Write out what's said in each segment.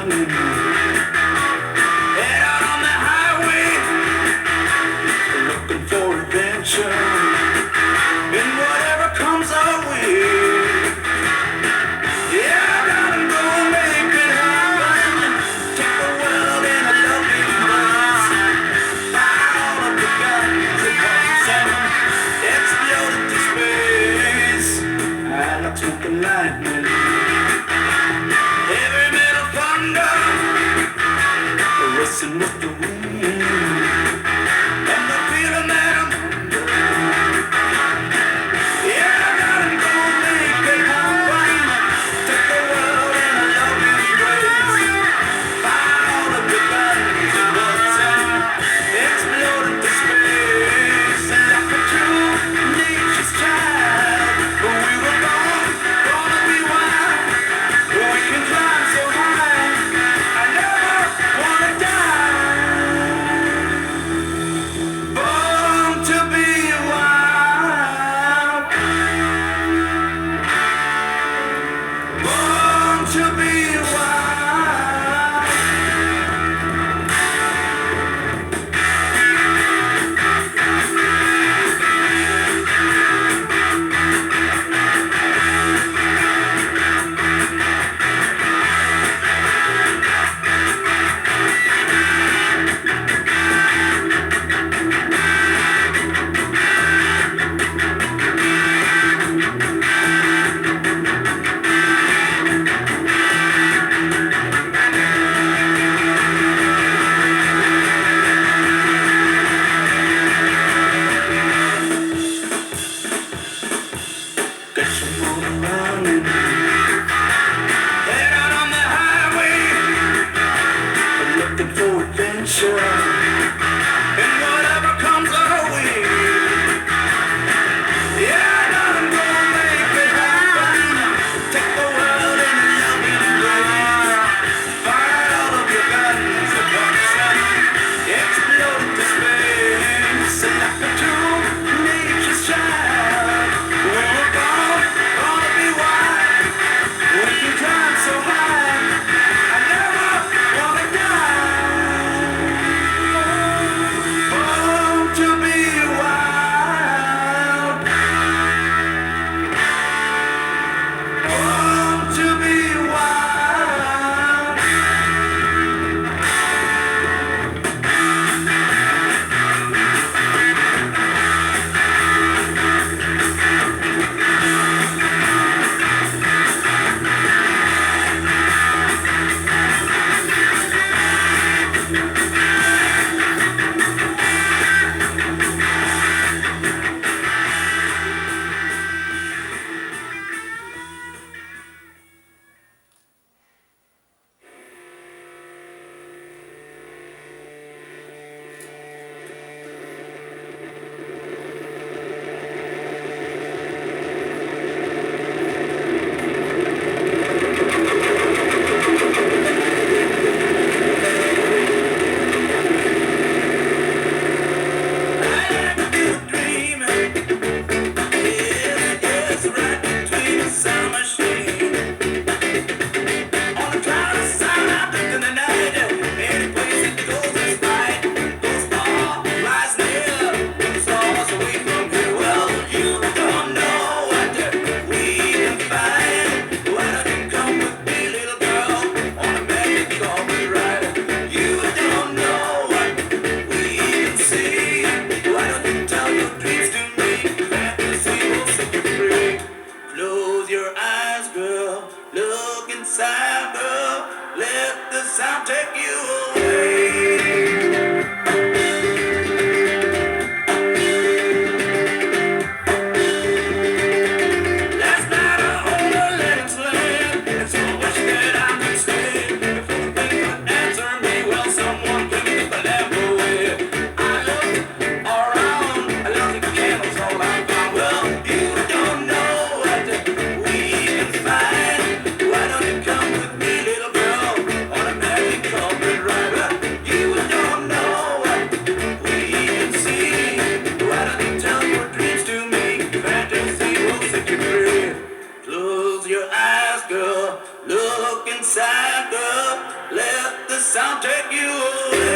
running. Head out on the highway, looking for adventure. And whatever comes our way, yeah, I gotta go make it happen. Take the world in a loving embrace. Fire all of the guns at once and explode into space. I like smoking lightning, heavy metal thunder, racing with the wind, and the feeling that I'm under. Yeah, I gotta go make it happen. Take the world in a loving embrace. Fire all of the guns at once and explode into space. And like a true nature's child, we were born, gonna be wild. We can climb so high, I never wanna die. Born to be wild, born to be wild. Get some motor running. Head out on the highway, looking for adventure. And whatever comes our way, yeah, I gotta go make it happen. Take the world in a loving embrace. Fire all of your guns at once and explode into space. And like a true nature's child, we were born, gonna be wild. We can climb so high, I never wanna die. Born to be wild, born to be wild. Close your eyes, girl. Look inside, girl. Let the sound take you away. Last night I owned a Linux land, and so I wish that I could stay. If only they could answer me, well, someone can get the lamp away. I looked around, I looked at candles, all I found. Well, you don't know what we can find. Why don't you come with me, little girl, on a magic carpet ride? You don't know what we can see. Why don't you tell your dreams to me? Fantasy will set you free. Close your eyes, girl. Look inside, girl. take you away.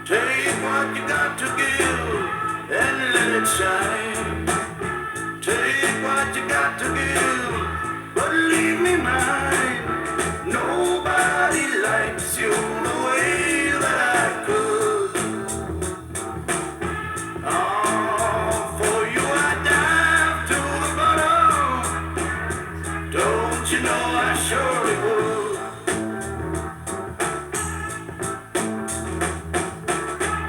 Take what you got to give and let it shine. Take what you got to give, but leave me mine. Nobody likes you the way that I could. Oh, for you I'd dive to the bottom. Don't you know I surely would.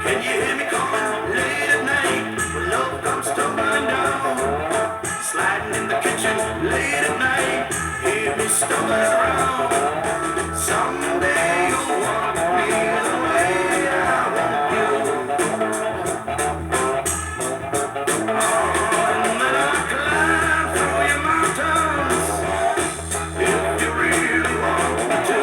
Can you hear me calling late at night when love comes tumbling down? Sliding in the kitchen late at night, hear me stumbling around. Someday you'll want me the way I want you. Oh, and then I'll climb through your mountains if you really want me to.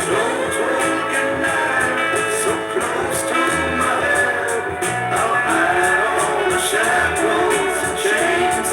Don't hold your knife so close to my head. I'll hide all the shackles and chains